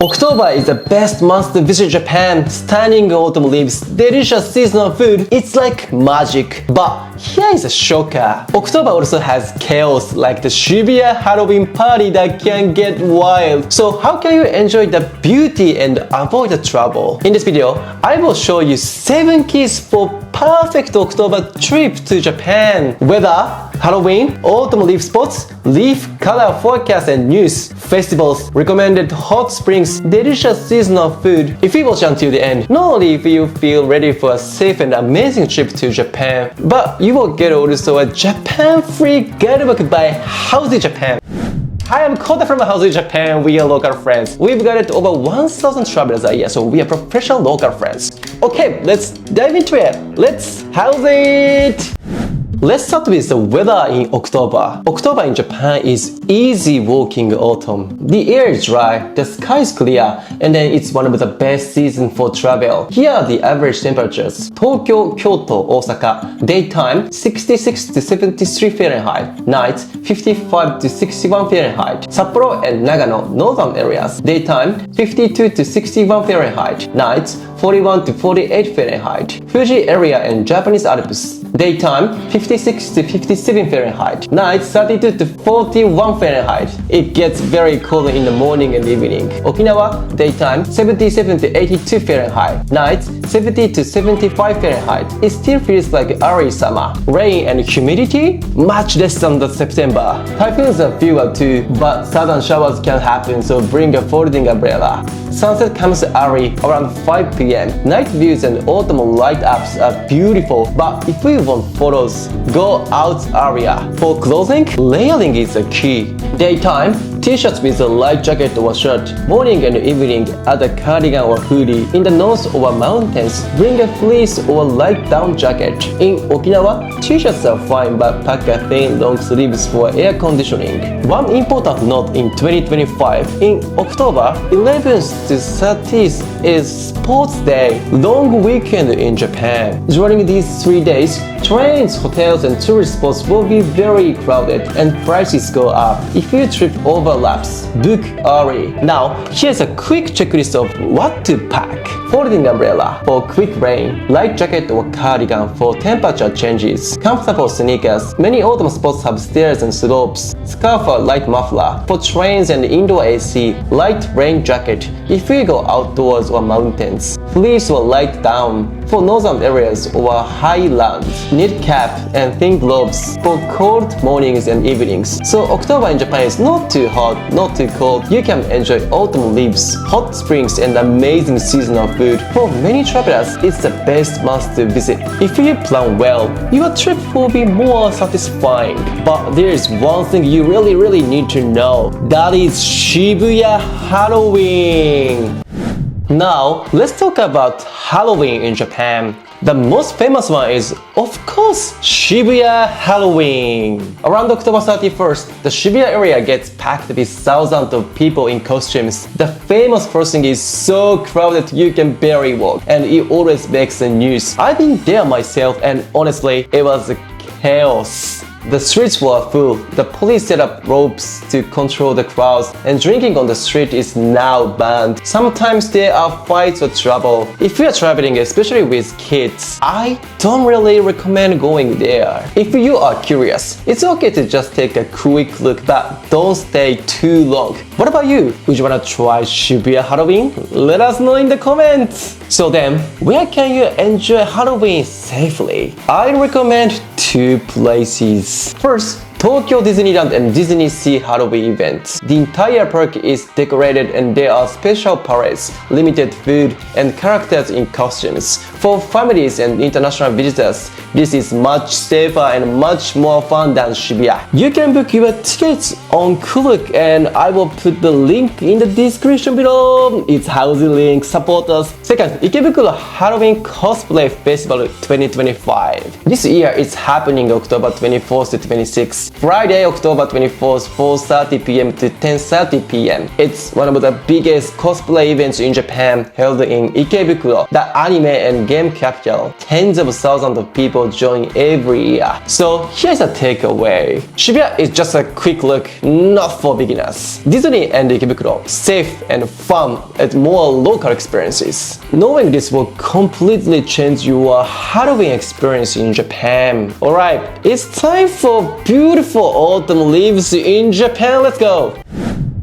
October is the best month to visit Japan. Stunning autumn leaves, delicious seasonal food. It's like magic. But here is a shocker. October also has chaos like the Shibuya Halloween party that can get wild. So how can you enjoy the beauty and avoid the trouble? In this video, I will show you 7 keys for perfect October trip to Japan. Weather, Halloween, autumn leaf spots, leaf color forecast and news, festivals, recommended hot springs, delicious seasonal food. If you watch until the end, not only will you feel ready for a safe and amazing trip to Japan, but you will get also a Japan free guidebook by Howzit Japan. Hi, I'm Kota from Howzit Japan. We are local friends. We've guided over 1,000 travelers a year, so we are professional local friends. Okay, let's dive into it. Let's Howzit! Let's start with the weather in October. October in Japan is easy walking autumn. The air is dry, the sky is clear, and then it's one of the best seasons for travel. Here are the average temperatures. Tokyo, Kyoto, Osaka, daytime 66 to 73 Fahrenheit, night 55 to 61 Fahrenheit. Sapporo and Nagano, northern areas, daytime 52 to 61 Fahrenheit, nights 41 to 48 Fahrenheit. Fuji area and Japanese Alps, daytime 56 to 57 Fahrenheit, nights 32 to 41 Fahrenheit. It gets very cold in the morning and evening. Okinawa, daytime 77 to 82 Fahrenheit, nights 70 to 75 Fahrenheit. It still feels like early summer. Rain and humidity, much less than the September. Typhoons are fewer too, but sudden showers can happen, so bring a folding umbrella. Sunset comes early, around 5 p.m. Night views and autumn light-ups are beautiful, but if you want photos, go out earlier. For clothing, layering is the key. Daytime, t-shirts with a light jacket or shirt. Morning and evening, add a cardigan or hoodie. In the north or mountains, bring a fleece or light down jacket. In Okinawa, t-shirts are fine, but pack a thin long sleeves for air conditioning. One important note in 2025, in October 11th to 30th is Sports Day, long weekend in Japan. During these 3 days, trains, hotels, and tourist spots will be very crowded and prices go up. If your trip overlaps, book early. Now, here's a quick checklist of what to pack. Folding umbrella for quick rain, light jacket or cardigan for temperature changes, comfortable sneakers. Many autumn spots have stairs and slopes. Scarf or light muffler for trains and indoor AC, light rain jacket if you go outdoors or mountains. Fleece or light down for northern areas or highlands. Knit cap and thin gloves for cold mornings and evenings. So October in Japan is not too hot, not too cold. You can enjoy autumn leaves, hot springs, and amazing seasonal food. For many travelers, it's the best month to visit. If you plan well, your trip will be more satisfying. But there is one thing you really need to know. That is Shibuya Halloween. Now, let's talk about Halloween in Japan. The most famous one is, of course, Shibuya Halloween. Around October 31st, the Shibuya area gets packed with thousands of people in costumes. The famous crossing is so crowded you can barely walk, and it always makes the news. I've been there myself, and honestly, it was chaos. The streets were full. The police set up ropes to control the crowds, and drinking on the street is now banned. Sometimes there are fights or trouble. If you are traveling, especially with kids, I don't really recommend going there. If you are curious, it's okay to just take a quick look, but don't stay too long. What about you? Would you want to try Shibuya Halloween? Let us know in the comments. So then, where can you enjoy Halloween safely? I recommend 2 places. First, Tokyo Disneyland and Disney Sea Halloween events. The entire park is decorated and there are special parades, limited food, and characters in costumes. For families and international visitors, this is much safer and much more fun than Shibuya. You can book your tickets on Klook, and I will put the link in the description below. It's Howzit link, support us. Second, Ikebukuro Halloween Cosplay Festival 2025. This year it's happening October 24th to 26th. Friday, October 24th, 4:30 p.m. to 10:30 p.m. It's one of the biggest cosplay events in Japan, held in Ikebukuro, the anime and game capital. Tens of thousands of people join every year. So here's a takeaway. Shibuya is just a quick look. not for beginners. Disney and Ikebukuro, safe and fun and more local experiences. Knowing this will completely change your Halloween experience in Japan. Alright, it's time for beautiful autumn leaves in Japan. Let's go!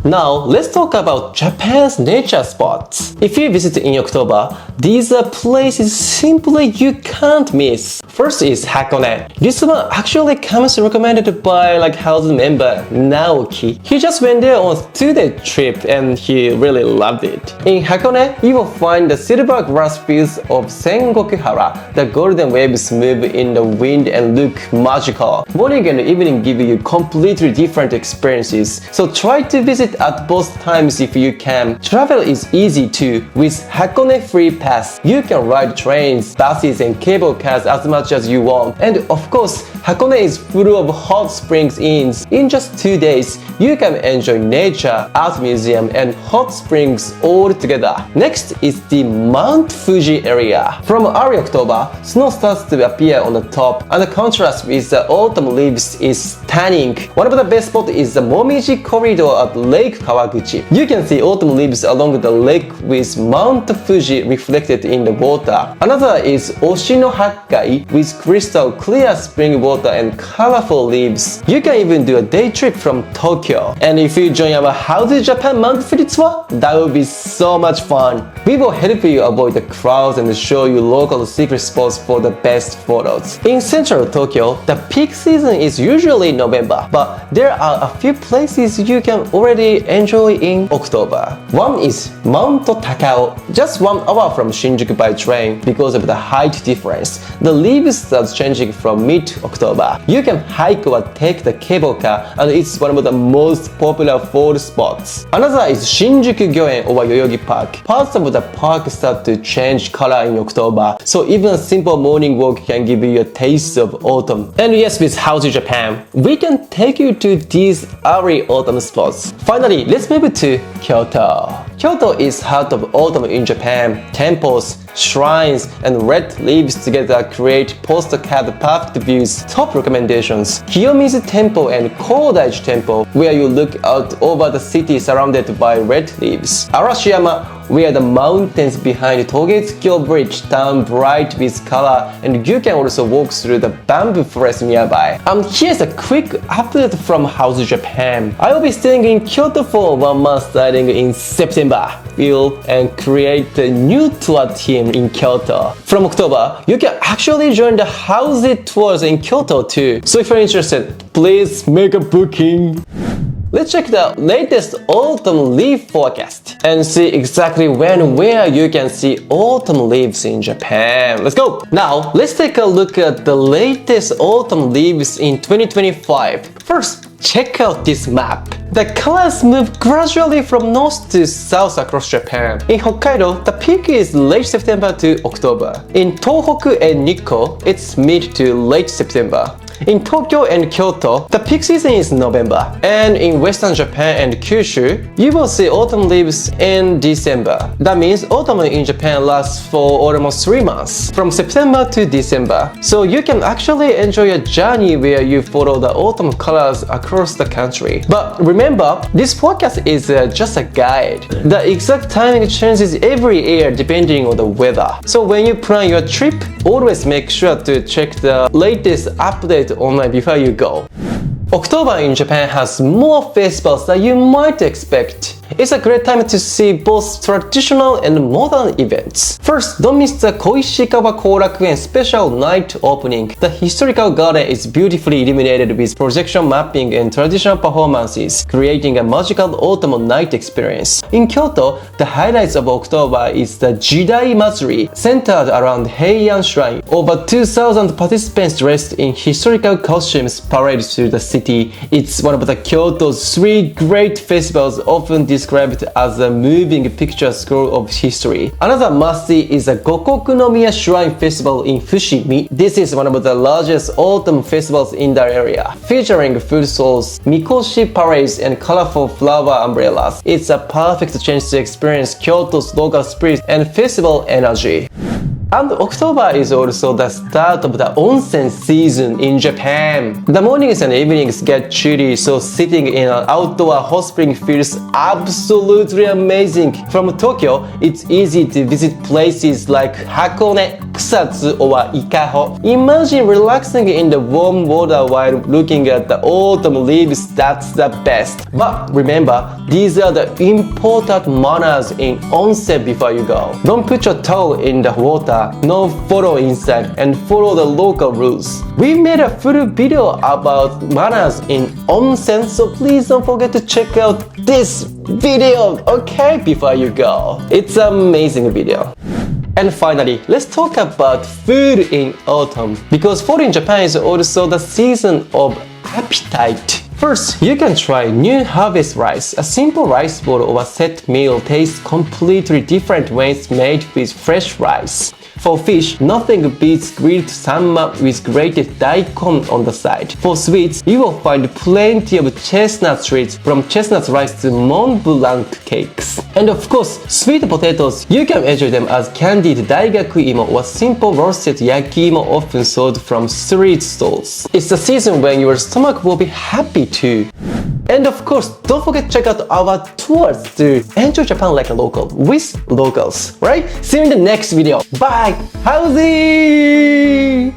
Now, let's talk about Japan's nature spots. If you visit in October, these are places simply you can't miss. First is Hakone. This one actually comes recommended by Howzit member Naoki. He just went there on a 2-day trip and he really loved it. In Hakone, you will find the silver grass fields of Sengokuhara. The golden waves move in the wind and look magical. Morning and evening give you completely different experiences. So try to visit at both times if you can. Travel is easy too. With Hakone Free Pass, you can ride trains, buses and cable cars as much as you want. And of course, Hakone is full of hot springs inns. In just 2 days, you can enjoy nature, art museum and hot springs all together. Next is the Mount Fuji area. From early October, snow starts to appear on the top and the contrast with the autumn leaves is stunning. One of the best spots is the Momiji corridor at Lake Kawaguchi. You can see autumn leaves along the lake with Mount Fuji reflected in the water. Another is Oshino Hakkai with crystal clear spring water and colorful leaves. You can even do a day trip from Tokyo. And if you join our Howzit Japan Mount Fuji tour, that will be so much fun. We will help you avoid the crowds and show you local secret spots for the best photos. In central Tokyo, the peak season is usually November, but there are a few places you can already enjoy in October. One is Mount Takao, just 1 hour from Shinjuku by train. Because of the height difference, the leaves start changing from mid-October. You can hike or take the cable car and it's one of the most popular fall spots. Another is Shinjuku Gyoen or Yoyogi Park. Parts of the park start to change color in October, so even a simple morning walk can give you a taste of autumn. And yes, with Howzit Japan, we can take you to these early autumn spots. Finally, let's move to Kyoto. Kyoto is heart of autumn in Japan. Temples, shrines, and red leaves together create postcard perfect views. Top recommendations: Kiyomizu Temple and Kodaiji Temple, where you look out over the city surrounded by red leaves. Arashiyama, where the mountains behind Togetsukyo Bridge turn bright with color, and you can also walk through the bamboo forest nearby. And here's a quick update from Howzit Japan. I will be staying in Kyoto for 1 month starting in September. We'll create a new tour team in Kyoto. From October, you can actually join the Howzit tours in Kyoto too. So if you're interested, please make a booking. Let's check the latest autumn leaf forecast and see exactly when and where you can see autumn leaves in Japan. Let's go! Now, let's take a look at the latest autumn leaves in 2025. First, check out this map. The colors move gradually from north to south across Japan. In Hokkaido, the peak is late September to October. In Tohoku and Nikko, it's mid to late September. In Tokyo and Kyoto, the peak season is November. And in Western Japan and Kyushu, you will see autumn leaves in December. That means autumn in Japan lasts for almost 3 months, from September to December. So you can actually enjoy a journey where you follow the autumn colors across the country. But remember, this forecast is just a guide. The exact timing changes every year depending on the weather. So when you plan your trip, always make sure to check the latest update online before you go. October in Japan has more festivals than you might expect. It's a great time to see both traditional and modern events. First, don't miss the Koishikawa Korakuen special night opening. The historical garden is beautifully illuminated with projection mapping and traditional performances, creating a magical autumn night experience. In Kyoto, the highlights of October is the Jidai Matsuri, centered around Heian Shrine. Over 2,000 participants dressed in historical costumes parade through the city. It's one of the Kyoto's 3 great festivals, often described as a moving picture scroll of history. Another must-see is the Gokokunomiya Shrine Festival in Fushimi. This is one of the largest autumn festivals in the area, featuring food stalls, mikoshi parades, and colorful flower umbrellas. It's a perfect chance to experience Kyoto's local spirit and festival energy. And October is also the start of the onsen season in Japan. The mornings and evenings get chilly, so sitting in an outdoor hot spring feels absolutely amazing. From Tokyo, it's easy to visit places like Hakone, Kusatsu, or Ikaho. Imagine relaxing in the warm water while looking at the autumn leaves. That's the best. But remember, these are the important manners in onsen before you go. Don't put your toe in the water, no photo inside, and follow the local rules. We made a full video about manners in onsen, so please don't forget to check out this video, okay, before you go. It's an amazing video. And finally, let's talk about food in autumn, because fall in Japan is also the season of appetite. First, you can try new harvest rice. A simple rice bowl or a set meal tastes completely different when it's made with fresh rice. For fish, nothing beats grilled salmon with grated daikon on the side. For sweets, you will find plenty of chestnut treats, from chestnut rice to Mont Blanc cakes. And of course, sweet potatoes, you can enjoy them as candied daigaku-imo or simple roasted yaki-imo, often sold from street stalls. It's the season when your stomach will be happy too. And of course, don't forget to check out our tours to enjoy Japan like a local with locals, right? See you in the next video. Bye! Howzit!